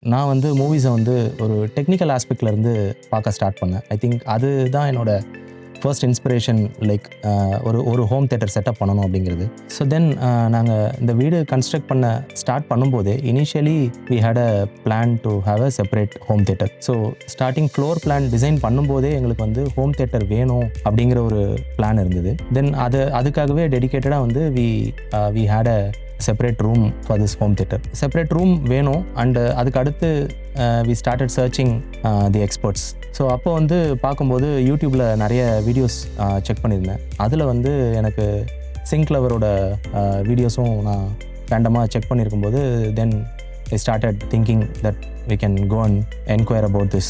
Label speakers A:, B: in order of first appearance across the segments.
A: நான் வந்து மூவிஸை வந்து ஒரு டெக்னிக்கல் ஆஸ்பெக்ட்லேருந்து பார்க்க ஸ்டார்ட் பண்ணேன். ஐ திங்க் அதுதான் என்னோட ஃபர்ஸ்ட் இன்ஸ்பிரேஷன். லைக் ஒரு ஹோம் தியேட்டர் செட்டப் பண்ணணும் அப்படிங்கிறது. ஸோ தென் நாங்கள் இந்த வீடு கன்ஸ்ட்ரக்ட் பண்ண ஸ்டார்ட் பண்ணும்போதே initially we had a plan to have a separate home theatre. So starting floor plan design பண்ணும்போதே எங்களுக்கு வந்து ஹோம் தியேட்டர் வேணும் அப்படிங்கிற ஒரு பிளான் இருந்தது. தென் அதுக்காகவே டெடிகேட்டடாக வந்து we had a separate room for this home theatre. Separate room வேணும். அண்ட் அதுக்கு அடுத்து we started searching the experts. So அப்போ வந்து பார்க்கும்போது யூடியூப்பில் நிறைய வீடியோஸ் செக் பண்ணியிருந்தேன். அதில் வந்து எனக்கு சிங்க்லவரோட வீடியோஸும் நான் ரேண்டமாக செக் பண்ணியிருக்கும்போது then I started thinking that we can go and enquire about this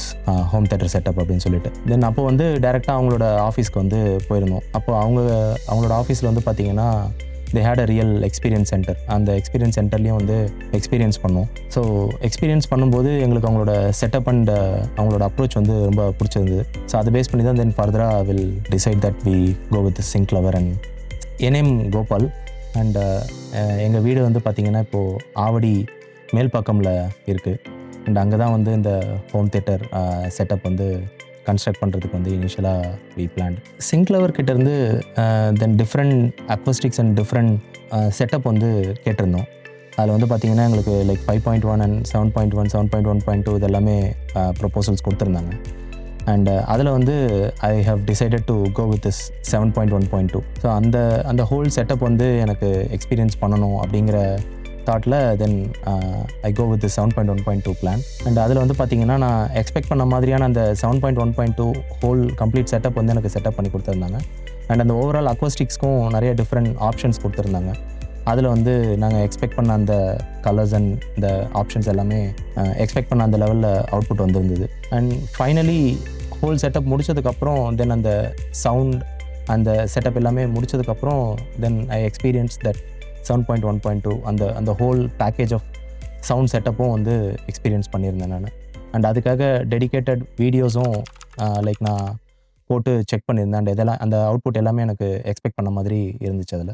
A: home theater setup அப்படின்னு சொல்லிட்டு. தென் அப்போ வந்து டைரெக்டாக அவங்களோட ஆஃபீஸ்க்கு வந்து போயிருந்தோம். அப்போ அவங்களோட ஆஃபீஸில் வந்து பார்த்திங்கன்னா they had a real experience center. அந்த எக்ஸ்பீரியன்ஸ் சென்டர்லேயும் வந்து எக்ஸ்பீரியன்ஸ் பண்ணோம். ஸோ எக்ஸ்பீரியன்ஸ் பண்ணும்போது எங்களுக்கு அவங்களோட செட்டப் அண்ட் அவங்களோட அப்ரோச் வந்து ரொம்ப பிடிச்சிருந்தது. ஸோ அதை பேஸ் பண்ணி தான் தென் ஃபர்தராக will decide that we go with சிங்க்லவர். அண்ட் என் நேம் கோபால். அண்ட் எங்கள் வீடு வந்து பார்த்திங்கன்னா இப்போது ஆவடி மேல்பாக்கமில் இருக்குது. அண்ட் அங்கே தான் வந்து இந்த ஹோம் தியேட்டர் செட்டப் வந்து கன்ஸ்ட்ரக்ட் பண்ணுறதுக்கு வந்து இனிஷியலாக வி பிளான்ட். சிங்க்லவர் கிட்டேருந்து then different acoustics and different setup வந்து கேட்டிருந்தோம். அதில் வந்து பார்த்திங்கன்னா எங்களுக்கு லைக் 5.1 அண்ட் 7.1, 7.1.2 இது எல்லாமே ப்ரொப்போசல்ஸ் கொடுத்துருந்தாங்க. அண்ட் அதில் வந்து I have decided to go with this 7.1.2. So அந்த ஹோல் செட்டப் வந்து எனக்கு எக்ஸ்பீரியன்ஸ் பண்ணணும் அப்படிங்கிற தாட்டில் then I go with 7.1.2 plan. And அதில் வந்து பார்த்திங்கன்னா நான் எக்ஸ்பெக்ட் பண்ண மாதிரியான அந்த 7.1.2 ஹோல் கம்ப்ளீட் செட்டப் வந்து எனக்கு செட்டப் பண்ணி கொடுத்துருந்தாங்க. அண்ட் அந்த ஓவரால் அக்வஸ்டிக்ஸ்க்கும் நிறைய டிஃப்ரெண்ட் ஆப்ஷன்ஸ் கொடுத்துருந்தாங்க. அதில் வந்து நாங்கள் எக்ஸ்பெக்ட் பண்ண அந்த கலர்ஸ் அண்ட் இந்த ஆப்ஷன்ஸ் எல்லாமே எக்ஸ்பெக்ட் பண்ண அந்த லெவலில் அவுட்புட் வந்துருந்தது. அண்ட் ஃபைனலி ஹோல் செட்டப் முடித்ததுக்கப்புறம் தென் அந்த சவுண்ட் அந்த செட்டப் எல்லாமே முடித்ததுக்கப்புறம் தென் ஐ எக்ஸ்பீரியன்ஸ் தட் 7.1.2 அந்த ஹோல் பேக்கேஜ் ஆஃப் சவுண்ட் செட்டப்பும் வந்து எக்ஸ்பீரியன்ஸ் பண்ணியிருந்தேன் நான். அண்ட் அதுக்காக டெடிகேட்டட் வீடியோஸும் லைக் நான் போட்டு செக் பண்ணியிருந்தேன். அண்ட் இதெல்லாம் அந்த அவுட்புட் எல்லாமே எனக்கு எக்ஸ்பெக்ட் பண்ண மாதிரி இருந்துச்சு அதில்.